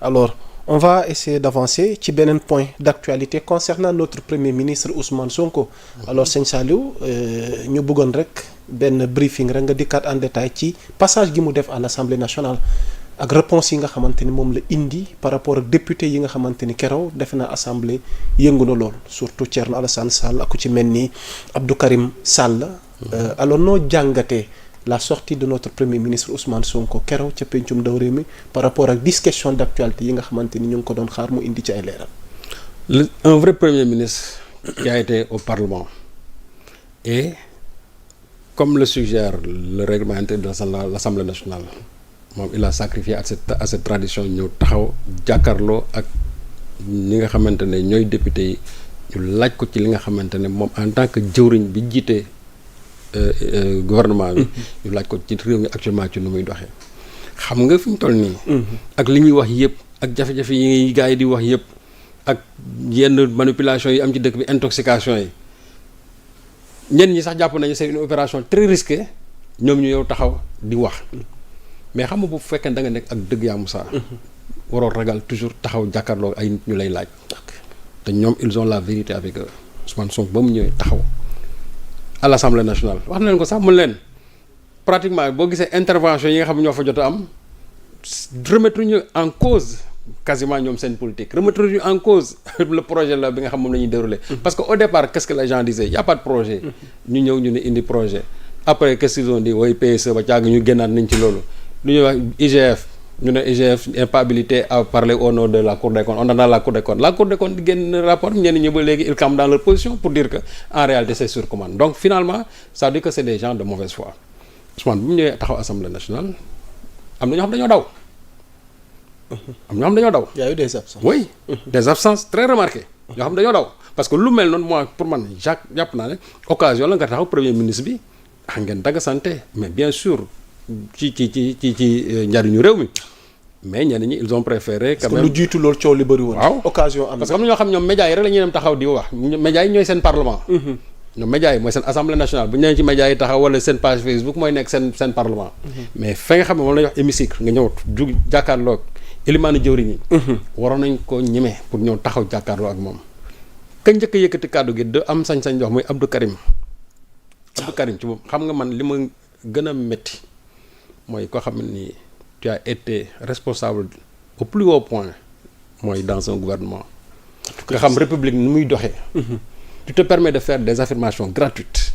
Alors, on va essayer d'avancer ci beneen point d'actualité concernant notre premier ministre Ousmane Sonko. Alors sëñ Saliou ñu bëggoon rek benn briefing rek nga dikkaat en détail ci passage gi mu def à l'Assemblée nationale ak réponse yi nga xamante ni moom la indi par rapport ak député yi nga xamante ni keroog defe naa assemblée yëngu na lool surtout Thierno Alassane Sall ak ku ci mel ni Abdou Karim Sall. Alors noo jàngatee la sortie de notre premier ministre Ousmane Sonko keroog ca pencum ndaw réew mi par rapport ak 10 questions d'actualité yi nga xamante ni ñu ngi ko doon xaar mu indi ci ay leeral. Un vrai premier ministre qui a été au Parlement et comme le suggère le règlement intérieur de l'Assemblée nationale moom il a sacrifié à cette tradition ñëw taxaw jàkkaarloo ak ñi nga xamante ne ñooy député yi ñu laaj ko ci li nga xamante ne moom en tant que jëwriñ bi jiite gouvernement bi ñu laaj ko ci réew mi actuellement ci nu muy doxee xam nga fi ñu toll nii ak li ñuy wax yëpp ak jafe-jafe yi gars yi di wax yëpp ak yenn manipulation yi am ci dëkk bi intoxication yi ñenn ñi sax jàpp nañu c'est une opération très risquée ñoom ñu yow taxaw di wax mais xam nga bu fekkee da nga nekk ak dëgg yaa Moussa waroo ragal toujours taxaw jàkkaarloo ay nit ñu lay laaj te ñoom ils ont la vérité avec eux Ousmane Sonko ba mu ñëwee taxaw à l'Assemblée nationale wax na leen ko sax mun leen pratiquement boo gisee intervention yi nga xam ñoo fa jot a am remettre ñu en cause quasiment ñoom seen politique remettre ñu en cause le projet là bi nga xam moom la ñuy dérouler parce que au départ qu'est-ce que les gens disaient y a pas de projet ñu ñëw ñu ne indi projet après qu'est-ce qu'ils ont dit way PSE ba càgg ñu génnaat nañ ci loolu lu ñuy wax IGF ñu ne IGF n'est pas habilité à parler au nom de la Cour des comptes on a la Cour des comptes di génn rapport ñenn ñi ba léegi ils campent dans leur position pour dire que en réalité c'est sur commande donc finalement ça veut dire que c'est des gens de mauvaise foi Ousmane bu mu ñëwee taxaw Assemblée nationale am na ñoo xam dañoo daw y a eu des absences. oui des absences très remarquées ñoo xam dañoo daw parce que lu mel noonu moi pour man jàpp naa ne occasion la nga taxaw premier ministre bi ngeen dagg santé mais bien sûr ci njariñu réew mi mais ñenn ñi ils ont préféré quand même lu jiitu loolu coow li bëri woon. waaw occasion am parce que am na ñoo xam ñoom médias yi rek la ñuy dem taxaw di wax médias yi ñooy seen parlement ñoom médias yi mooy seen assemblée nationale bu ñu nee ci médias yi taxaw wala seen page Facebook mooy nekk seen parlement mais fa nga xam ne moom la ñuy wax hémicycle nga ñëw jug jàkkaarloo ilimaanu jëwriñ yi waroon nañ ko ñemee pour ñëw taxaw jàkkaarloo ak moom ka njëkk a yëkkati kàddu gi de am sañ-sañ wax muy Abdou Karim ci moom xam nga man li ma gën a métti mooy koo xam ni tu as été responsable au plus haut point mooy dans un gouvernement nga xam république ni muy doxee tu te permets de faire des affirmations gratuites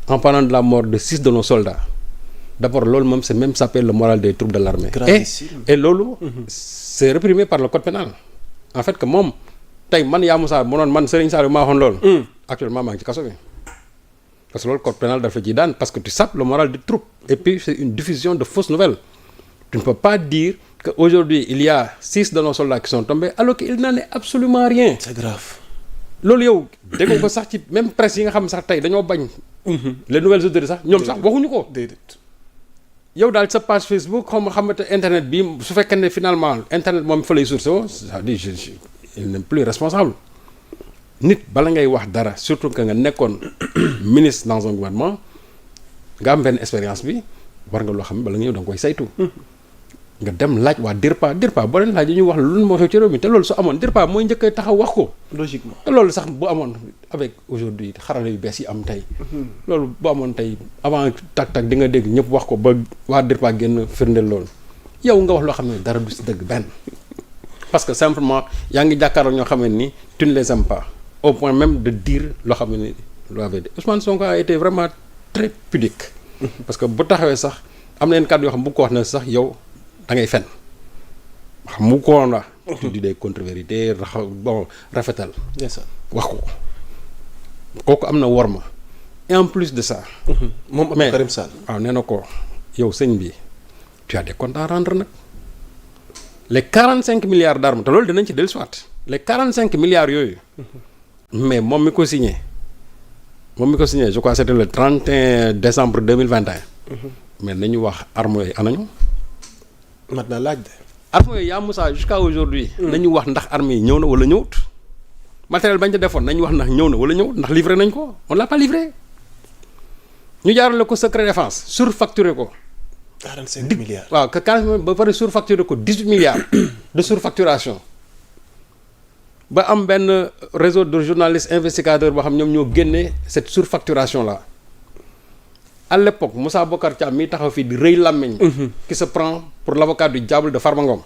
en parlant de la mort de 6 de nos soldats d'abord loolu moom c'est même s'appelle le moral des troupes de l'armée et loolu c'est réprimé par le code pénal en fait que moom tey man yaa Moussa mënoon man Serigne Saliou maa waxoon loolu actuellement maa ngi ci kaso bi parce que loolu code pénal dafa ci daan parce que tu sapes le moral des troupes et puis c'est une diffusion de fausses nouvelles tu ne peux pas dire que aujourd'hui il y a 6 de nos soldats qui sont tombés alors qu'il n'en est absolument rien. C'est grave. loolu yow dégg ko sax ci même presse yi nga xam sax tey dañoo bañ. les nouvelles autorités sax ñoom sax waxuñu ko. déedéet. yow daal sa page Facebook xamante internet bi su fekkee ne finalement internet moom fa lay source woo c'est-à-dire il n'est plus responsable. nit bala ngay wax dara surtout que nga nekkoon ministre dans un gouvernement nga am benn expérience bi war nga loo xam ne bala nga ñëw da nga koy saytu. nga dem laaj waa DIRPA boo leen laaj yi ñuy wax lu moo xew ci réew mi te loolu su amoon DIRPA mooy njëkk taxaw wax ko. logiquement te loolu sax bu amoon avec aujourd'hui xarala yu bees yi am tey. loolu bu amoon tey avant tak di nga dégg ñëpp wax ko ba waa DIRPA génn firndeel loolu yow nga wax loo xam ne dara du si dëgg benn parce que simplement yaa ngi jàkkaarloo ñoo xam ne ni tu ne les aimes pas. au point même de dire loo xam ne loo avait dit Ousmane Sonko a été vraiment très pudique parce que bu taxawee sax am na yenn kàddu yoo xam bu ko wax ne sax yow da ngay fen xam mu ko woon la tu dis des contre-vérités rafetal wax ko kooku am na worma et en plus de ça moom Abdou Karim Sall waaw nee na ko yow sëñ bi tu as des comptes à rendre nag les 45 milliards d'armes te loolu dinañ ci dellusiwaat les 45 milliards yooyu mais moom mi ko signé je crois c'était le 31 décembre 2021 mais nañu wax armes yooyu anañu mat na laaj de armes yooyu yaa Moussa jusqu'à aujourd'hui nañu wax ndax armes yi ñëw na wala ñëwut matériel bañ ca defoon nañu wax ndax ñëw na wala ñëwut ndax livré nañ ko on l'a pas livré ñu jaarale ko secret défense surfacturé ko 45 milliards. waaw que 45 ba pare surfacturé ko 18 milliards de surfacturation. ba am benn réseau de journalistes investigateurs boo xam ñoom ñoo génnee cette surfacturation là. À l'époque Moussa Bocar Thiam mi taxaw fii di rëy làmmiñ qui se prend pour l'avocat du diable de Farba Ngom.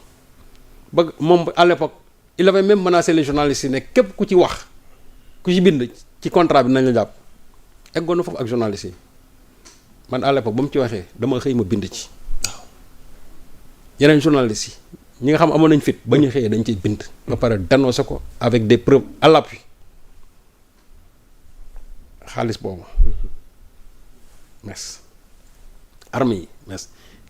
ba moom à l'époque il avait même menacé les journalistes yi ne képp ku ci wax ku ci bind ci contrat bi nañ la jàpp eggoon na foofu ak journalistes yi man à l'époque ba mu ci waxee dama xëy ma bind ci waaw yeneen journalistes yi ñi nga xam amoon nañ fit ba ñu xëyee dañ ciy bind ba pare dénoncé ko avec des preuves à l'appui xaalis boobu mes armes yi mes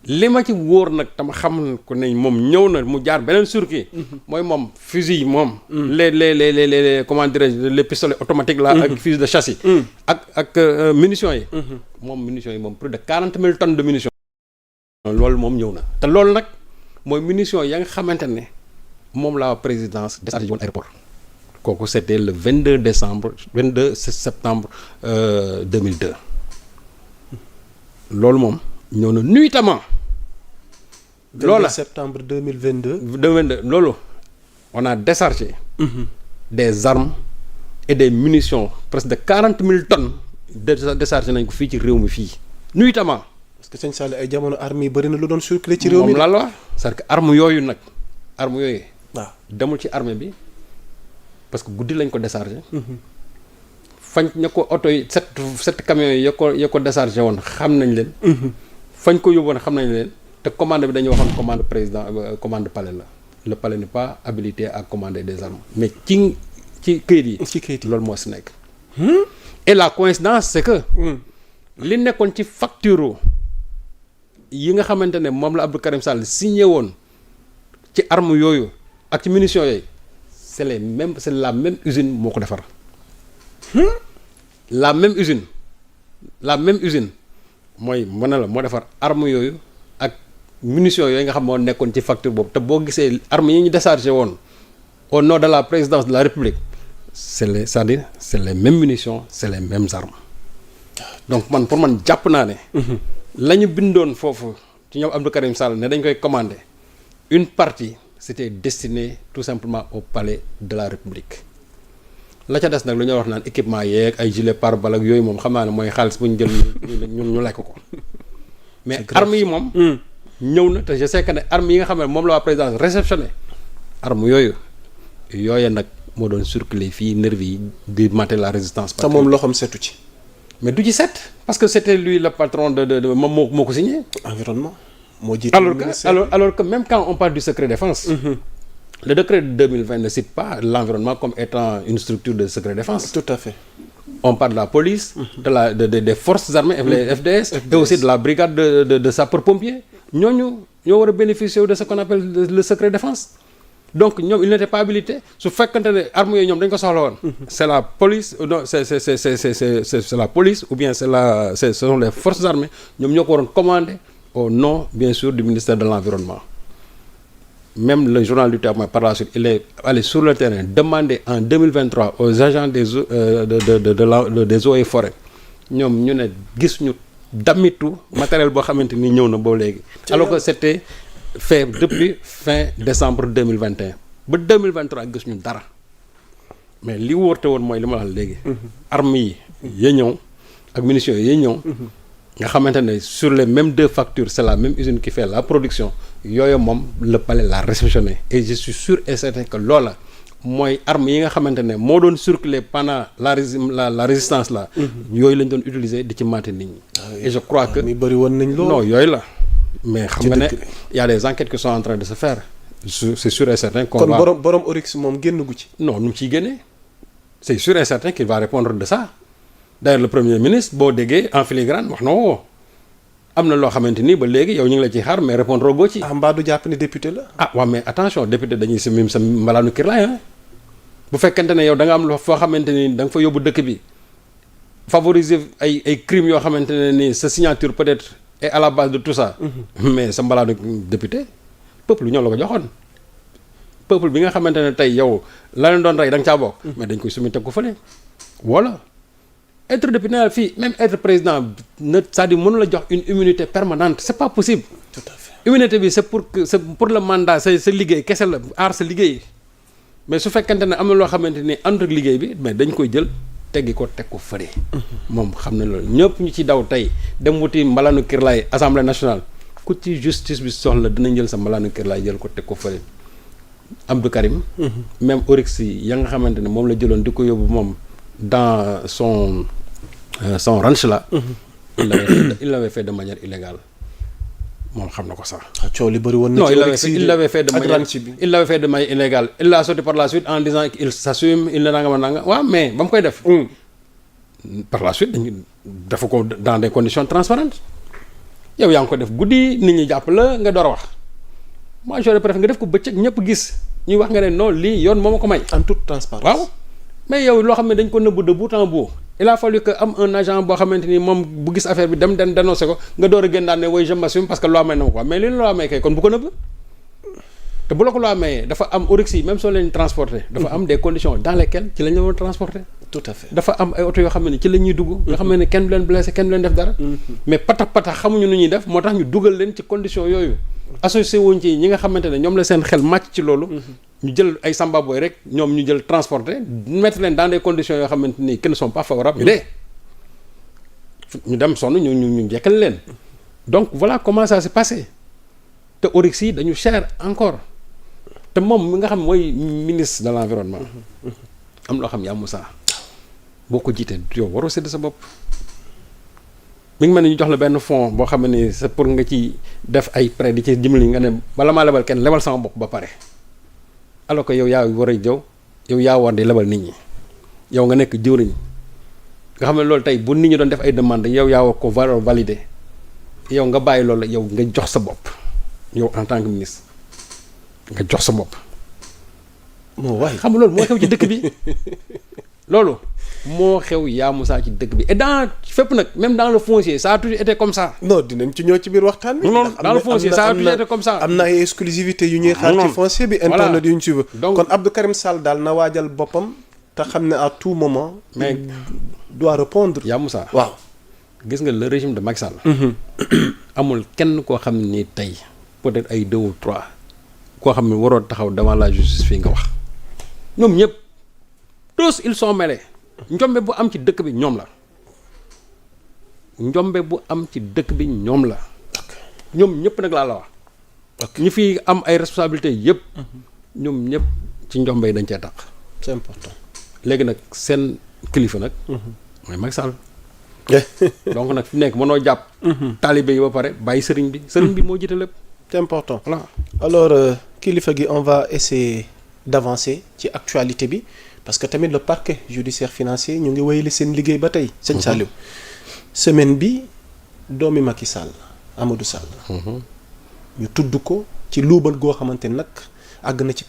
li ma ci wóor nag tama xam ko ne moom ñëw na mu jaar beneen circuit mooy moom fusil yi moom les comment dirais-je les pistolets automatiques là ak fusil de chasse yi ak munitions yi moom munitions yi moom plus de 40 000 tonnes de munitions loolu moom ñëw na te loolu nag mooy munitions ya nga xamante ne moom la présidence déchargé woon aéroport kooku c'était le 22 septembre 2002 loolu moom ñëw na nuitamment. loola septembre 2022. loolu on a déchargé. des armes et des munitions presque de 40 000 tonnes déchargé nañ ko fii ci réew mi fii nuitamment. parce que sëñ Sall ay jamono armes yi bëri na lu doon circuler ci réew mi. moom la la c'est que armes yooyu nag armes yooyu. waaw demul ci armée bi parce que guddi lañ ko déchargé. fañ ña ko oto yi sept camions yi ya ko déchargé woon xam nañ leen. fañ ko yóbboon xam nañ leen te commande bi dañuy waxoon commande président commande palais la le palais n'est pas habilité à commander des armes mais ci këyit yi. ci këyit yi loolu moo si nekk. et la coïncidence c'est que. li nekkoon ci facture yi nga xamante ne moom la Abdou Karim Sall signé woon ci armes yooyu ak ci munitions yooyu c'est la même usine moo ko defar. la même usine mooy mën na la moo defar armes yooyu ak munitions yooyu nga xam moo nekkoon ci facture boobu te boo gisee armes yi ñu déchargé woon au nom de la présidence de la République c'est-à-dire c'est les mêmes munitions c'est les mêmes armes donc pour man jàpp naa ne la ñu bindoon foofu ci ñoom Abdou Karim Sall ne dañ koy commander une partie c'était destiné tout simplement au palais de la République la ca des nag lu ñuy wax naan équipement yeeg ay gilet pare-balles ak yooyu moom xam naa ne mooy xaalis bu ñu jël ñu lekk ko mais armes yi moom ñëw na te je sais que ne armes yi nga xam ne moom la waa présidence réceptionné armes yooyu nag moo doon circuler fii nervi yi di mater la résistance te moom loxoom setu ci mais du ci set parce que c'était lui le patron de moom moo ko signé environnement moo jiite alors que même quand on parle du secret défense le décret de 2020 ne cite pas l'environnement comme étant une structure de secret défense. Tout à fait. On parle de la police, des forces armées, les FDS, et aussi de la brigade de sapeurs-pompiers. Ñoo war a bénéficier de ce qu'on appelle le secret défense. Donc ñoom ils n'étaient pas habilités su fekkante ne armes yooyu ñoom dañ ko soxla woon. C'est la police non c'est la police ou bien ce sont les forces armées ñoom ñoo ko waroon commander au nom bien sûr du ministère de l'environnement. Même le journal du Témoin par la suite il est allé sur le terrain demander en 2023 aux agents des eaux des eaux et forêts ñoom ñu ne gis ñu damitu matériel boo xamante ni ñëw na boobu léegi alors que c'était fait depuis fin décembre 2021 ba 2023 gis ñu dara mais li wóorte woon mooy li ma wax léegi armes yi ya ñëw ak munitions yi ya ñëw nga xamante ne sur les mêmes deux factures c'est la même usine qui fait la production yooyu moom le palais l'a réceptionné et je suis sûr et certain que loola mooy armes yi nga xamante ne moo doon circuler pendant la résistance là yooyu lañ doon utiliser di ci mater nit ñi et je crois que mi bëri woon nañ loolu non yooyu la mais xam nga ne y a des enquêtes qui sont en train de se faire c'est sûr et certain qu'on va kon borom Oryx moom génn gu ci non nu mu ciy génnee c'est sûr et certain qu'il va répondre de ça d'ailleurs le premier ministre boo déggee en filigrane wax na woo am na loo xamante ni ba léegi yow ñu ngi la ciy xaar mais répondre goo ci. mbaa du jàpp ni député la. waaw mais attention député dañuy sa mbalaanu kirlaay bu fekkente ne yow da nga am foo xamante ni da nga fa yóbbu dëkk bi favoriser ay crimes yoo xamante ne ni sa signature peut-être est à la base de tout ça. mais sa mbalaanu député peuple ñoo la ko joxoon. peuple bi nga xamante ne tey yow la leen doon rey da nga caa bokk. mais dañ koy summi teg ko fële voilà. être député nee naa fii même être président c'est-à-dire mënu la jox une immunité permanente c'est pas possible. tout à fait immunité bi c'est pour le mandat sa liggéey kese la aar sa liggéey mais su fekkente ne am na loo xamante ni ànd ak liggéey bi mais dañ koy jël teggi ko teg ko fële. moom xam na loolu ñëpp ñu ci daw tey dem wuti mbalaanu kirlaay assemblée nationale ku ci justice bi soxla dinañ jël sa mbalaanu kirlaay jël ko teg ko fële. Abdou Karim. même Oryx yi ya nga xamante ne moom la jëloon di ko yóbbu moom dans son ranch là. il l'avait fait de manière illégale. moom xam na ko sax. coow li bëri woon na. non il l'avait fait de manière illégale il l'a sorti par la suite en disant qu'il s'assume il ne nanga waaw mais ba mu koy def. par la suite dañu dafa ko dans des conditions transparentes yow yaa ngi ko def guddi nit ñi jàpp la nga door a wax moi j'aurais préféré nga def ko bëccëg ñëpp gis ñuy wax nga ne non lii yoon moo ma ko may. en toute transparence waaw mais yow loo xam ne dañ ko nëbbu de bout en bout. il a fallu que am un agent boo xamante ni moom bu gis affaire bi dem dénoncé ko nga door a génn daan ne woy je m'assume parce que loi may na ma ko mais li loi may kay kon bu ko nëbb te bu la ko loi mayee dafa am Oryx yi même soo leen transporté dafa am des conditions dans lesquelles ci la ñu doon transporté. tout à fait dafa am ay oto yoo xam ne ci la ñuy dugg. nga xam ne kenn du leen blessé kenn du leen def dara. mais patax xamuñu nu ñuy def moo tax ñu dugal leen ci conditions yooyu. associé wuñ ci ñi nga xamante ne ñoom la seen xel màcc ci loolu. ñu jël ay samba boy rek ñoom ñu jël transporté mettre leen dans des conditions yoo xamante ni qui ne sont pas favorables ñu dee ñu dem sonn ñu jekkal leen donc voilà comment ça s'est passé te Oryx yi dañu cher encore te moom mi nga xam mooy ministre de l'environnement am loo xam yaa Moussa boo ko jiitee yow waroo sédd sa bopp mi ngi mel ni ñu jox la benn fonds boo xam ne c'est pour nga ci def ay prêt di ci dimbali nga ne bala maa lebal kenn lebal sama bopp ba pare alors que yow yaa war a yow yaa war di lebal nit ñi yow nga nekk jëwriñ nga xam ne loolu tey bu nit ñi doon def ay demande yow yaa war ko valider yow nga bàyyi loolu yow nga jox sa bopp yow en tant que ministre nga jox sa bopp. moo waay xam nga loolu moo xew ci dëkk bi loolu moo xew yaa Moussa ci dëkk bi et dans fépp nag même dans le foncier ça a toujours été comme ça. non dinañ ci ñëw ci biir waxtaan bi. non dans le foncier ça a toujours été comme ça. am na ay exclusivité yu ñuy xaar ci foncier bi. internet yu ñu suivre. donc kon Abdou Karim Sall daal na waajal boppam te xam ne à tout moment. mais doit répondre. yaa Moussa waaw. gis nga le régime de Macky Sall. amul kenn koo xam ni tey peut-être ay 2 ou 3 koo xam ne waroo taxaw devant la justice fii nga wax ñoom ñëpp tous ils sont mêlés. njombe bu am ci dëkk bi ñoom la njombe bu am ci dëkk bi ñoom la ñoom ñëpp nag laa la wax ñi fi am ay responsabilités yëpp ñoom ñëpp ci njombe yi dañ cee tax c'est important léegi nag seen kilifa nag mooy Macky Sall donc nag fi nekk mënoo jàpp taalibe yi ba pare bàyyi sëriñ bi moo jiite lépp c'est important voilà alors kilifa gi on va essayer d'avancer ci actualité bi parce que tamit le parquet judiciaire financier ñu ngi wéyale seen liggéey ba tey. sëñ Saliou semaine bi doomi Macky Sall Amadou Sall. ñu tudd ko ci luubal goo xamante nag àgg na ci